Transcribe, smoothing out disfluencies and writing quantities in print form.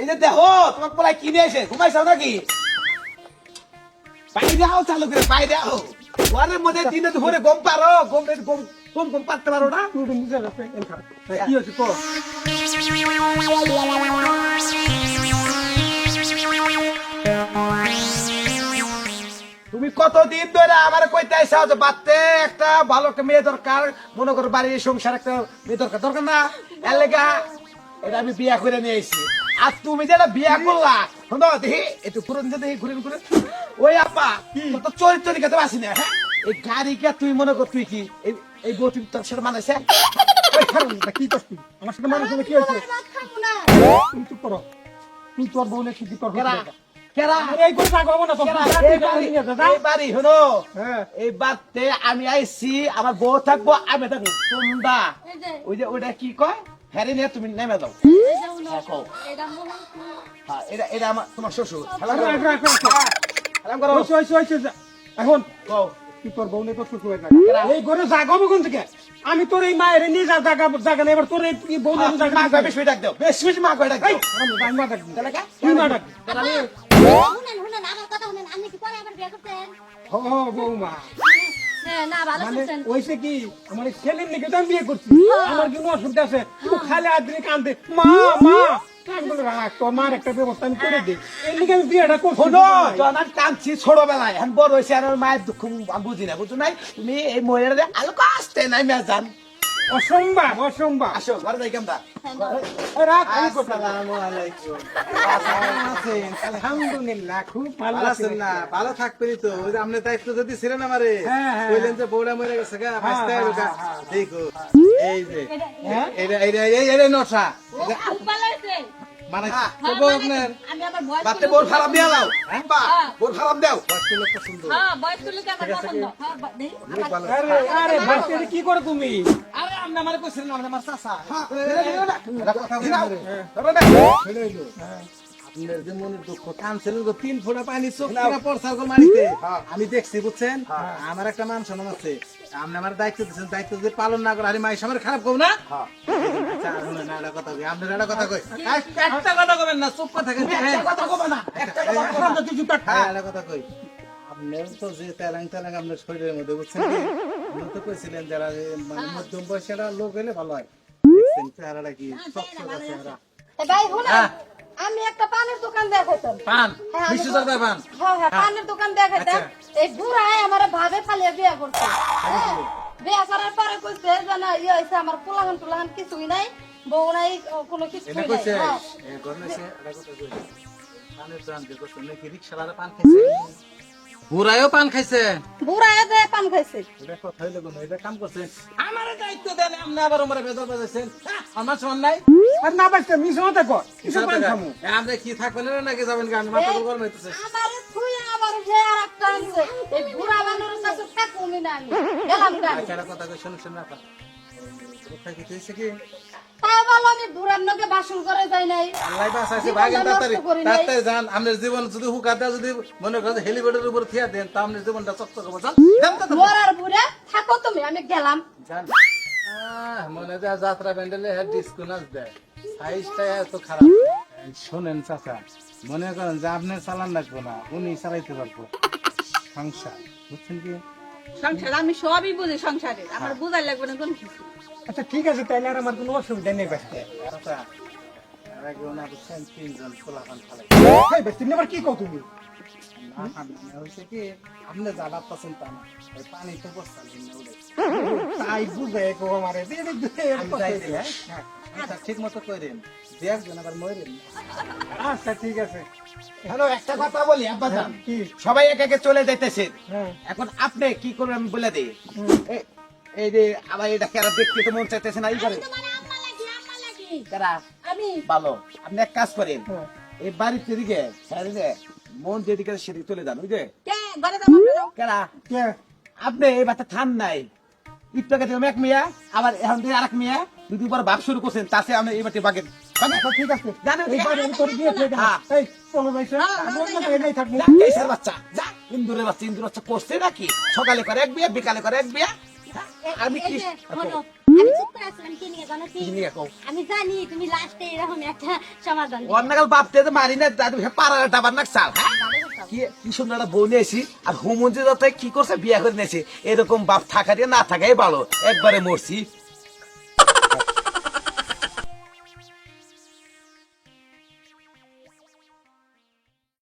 এই যে দেখো তোমার পোলাই কিনে এসে ঘুমাইছাও নাকি পাই দাও চালু করে পাই দাও ঘরের মধ্যে দিনে দুপুরে গম পারো গম পারতে পারো না তুই নিজে রাখে কি হচ্ছে তো তুমি কতদিন ধরে আমার কইতে আইসাও যে বাড়তে একটা ভালো একটা মেয়ে দরকার মনে করো বাড়ির সংসার একটা মেয়ে দরকার না এর লেগা এটা আমি বিয়া করে নিয়ে আইছি আর তুমি যেটা বিয়া করলা শোনো দেখি একটু ঘুরুন যে দেখি ঘুরেন ওই আপা তো চরিত্রিকা তো আসি না হ্যাঁ এই গাড়িকে তুই মনে কর তুই কি এই বউ তুমি তোর সাথে মানাইছে ওই খারাপ কি করছিস আমার সাথে মানুষ কি হয়েছে তুমি চুপ করো তুই তোর বউলে কি তোর কেরা কেরা এই করে থাকবো না তো এই বাড়ি শোনো হ্যাঁ এই বাড়তে আমি আইছি আমার বউ থাকবো আমি থাকবো তোমরা ওই যে ওইটা কি কয় হ্যাঁ নিয়ে তুমি নেমে দাও হ্যাঁ এটা এটা আমার তোমার শ্বশুর সালাম করো এখন কও তুই তোর বউ নিয়ে তোর শ্বশুর এই ঘরে জাগাবো কোন থেকে আমি তোর এই মায়ের নিয়ে জাগা নেই এবার তোর এই বউ নিয়ে জাগা মা কয় বেশি ডাক দাও বেশি মা কয় ডাক দাও মা ডাক তুই মা ডাক বৌমা মানে ওইসে কি আমার ছেলের লিখে তো আমি বিয়ে করছি আমার কোনো অসুবিধা আছে তুই খালি আদমি কান্দে মা মা রাখ তোর মার একটা ব্যবস্থা আমি করে দিই এর লিখে আমি বিয়েটা করছি শোনো যখন আমি কাঁদছি ছোটবেলায় এখন বড় হয়েছে আর মায়ের দুঃখ বুঝি না বুঝছো নাই তুমি এই মহিলাদের আলো কাস্তে নাই মেয়ে যান অসম্ভব অসম্ভব আসো ঘরে যাই কেমন রাখ আসসালামু আলাইকুম আলহামদুলিল্লাহ খুব ভালো ভালো আছি আছেন না ভালো থাকবেনই তো ওই যে আপনি দায়িত্ব যদি ছিলেন আমারে হ্যাঁ, হ্যাঁ। কইলেন যে বউটা মরে গেছে গা বাঁচতে হবে গা দেখো এই যে এটা নশা মানে তবু আপনার বাতে বোর খারাপ দিয়া দাও হ্যাঁ বা বোর খারাপ দাও বয়স্ক লোক পছন্দ আরে আরে ভাই কি করে তুমি আরে আপনি আমারে কইছিলেন না আমার চাচা আপনার যে মনের দুঃখ কানছিলেন তো 3 ফোঁটা পানি চোখ পুরা পড়ছাল করে মারিতে আমি দেখছি বুঝছেন আমার একটা মান সম্মান আছে আপনি আমার দায়িত্ব দিচ্ছেন দায়িত্ব যদি পালন না করে আরে মাই সামনে খারাপ কব না না এটা কথা কই আপনার এটা কথা কই একটা কথা কবেন না চুপ কথা থাকেন কথা কব না একটা এটা কথা কই আপনার তো যে তেলাং আপনার শরীরের মধ্যে বুঝছেন আপনি তো কইছিলেন যারা মানে মধ্যম বয়সের লোক হলে ভালো হয় দেখছেন চেহারাটা কি চকচক চেহারা ভাই আমি একটা পানের দোকান দেখাইতাম পান হ্যাঁ, মিষ্টি জর্দার পান হ্যাঁ পানের দোকান দেখাইতাম এই বুড়ায় আমার ভাবে ফালিয়ে বিয়ে করছে বিয়ে করার পরে কইছে যে না ইয়ে হইছে আমার পুলাহান কিছুই নাই বউ নাই কোনো কিছু এটা নাই কইছে হ্যাঁ। এ গনেছে এটা কথা কইছে পানের দাম যে কইছে নাকি রিকশালারে পান খাইছে বুড়ায়ও পান খাইছে বুড়ায় যে পান খাইছে এটা কথা হইলো কোন এটা কাম করছে আমারে দায়িত্ব দেন আপনি আবার আমারে বেদর বাজাইছেন আমার সমান নাই আর না বাইতে মিশতে কর কিছু পান খামু আপনি কি থাকবেন নাকি যাবেন গান মাথা গরম হইতেছে আমারে ছুঁয়ে আমার যে আর একটা আনছে এই বুড়া বানরের কাছে থাকুমি না আমি গেলাম গাড়ি আচ্ছা কথা কই শুনুন না কোথায় কি হইছে কি তা বলো আমি বুড়ার নকে বাসন করে যাই নাই আল্লাহ বাঁচাইছে ভাগেন তাড়াতাড়ি যান আপনার জীবন যদি হুকাটা যদি মনে করেন হেলিকপ্টারের উপর থিয়া দেন তা আপনার জীবনটা চকচক হবে যান মরার বুড়া থাকো তুমি আমি গেলাম যান মনে যায় যাত্রা ব্যান্ডেলে হেড ডিস্কো নাচ দেয় সাইজটা এত খারাপ শোনেন চাচা মনে করেন যে আপনার চালান লাগবো না উনি চালাইতে পারবো সংসার বুঝছেন কি সংসার আমি সবই বুঝি সংসারে আমার বুঝাই লাগবে না কোন কিছু আচ্ছা ঠিক আছে তাইলে আর আমার কোনো অসুবিধা নেই বাইতে চাচা আর আগে ওনার বুঝছেন 3 জন খোলাপান খালাই এই বাইতে আবার কি কও তুমি হয়েছে কি আপনি জ্বালা পছন্দ তা না ওই পানি তো বস্তা তাই বুঝে কো আমারে ঠিক মতো করেন যে একজন আবার মরেন আচ্ছা ঠিক আছে হ্যালো একটা কথা বলি আব্বা জান কি সবাই এক একে চলে যাইতেছে হ্যাঁ এখন আপনি কি করবেন আমি বলে দিই এই যে আবার এটা কেরা দেখতে তো মন চাইতেছে না এই করে কেরা আমি ভালো আপনি এক কাজ করেন হ্যাঁ। এই বাড়ির দিকে সাইডে মন যেদিকে সেদিকে চলে যান বুঝলে কে ঘরে যাবো কেরা কে আপনি এই বাচ্চা থান নাই একটু আগে থেকে এক মিয়া আবার এখন থেকে আরেক মিয়া দুদিন পর ভাগ শুরু করছেন তাছে আমরা এই বাড়িতে বাগের আচ্ছা ঠিক আছে জানেন এইবার আমি তোর বিয়ে করে হ্যাঁ। এই চলো ভাইসা আমরা তো এটাই থাকবো যা, কেসের বাচ্চা যা ইন্দুরের বাচ্চা করছে নাকি সকালে করে এক বিয়া বিকালে করে এক বিয়া আমি কি আমি চুপ করে আসলাম কি নিয়ে জানো কি? কি নিয়ে কও? আমি জানি তুমি লাস্টে এরকম একটা সমাধান দিবে। অন্যকাল বাপতে তো মারি না দাদু পাড়ার ডাবার নাক চাল হ্যাঁ কি কি সুন্দর একটা বউ নিয়েছি আর হুমন্দি দত্ত কি করছে বিয়ে করে নিয়েছে এরকম বাপ থাকা দিয়ে না থাকাই ভালো একবারে মরছি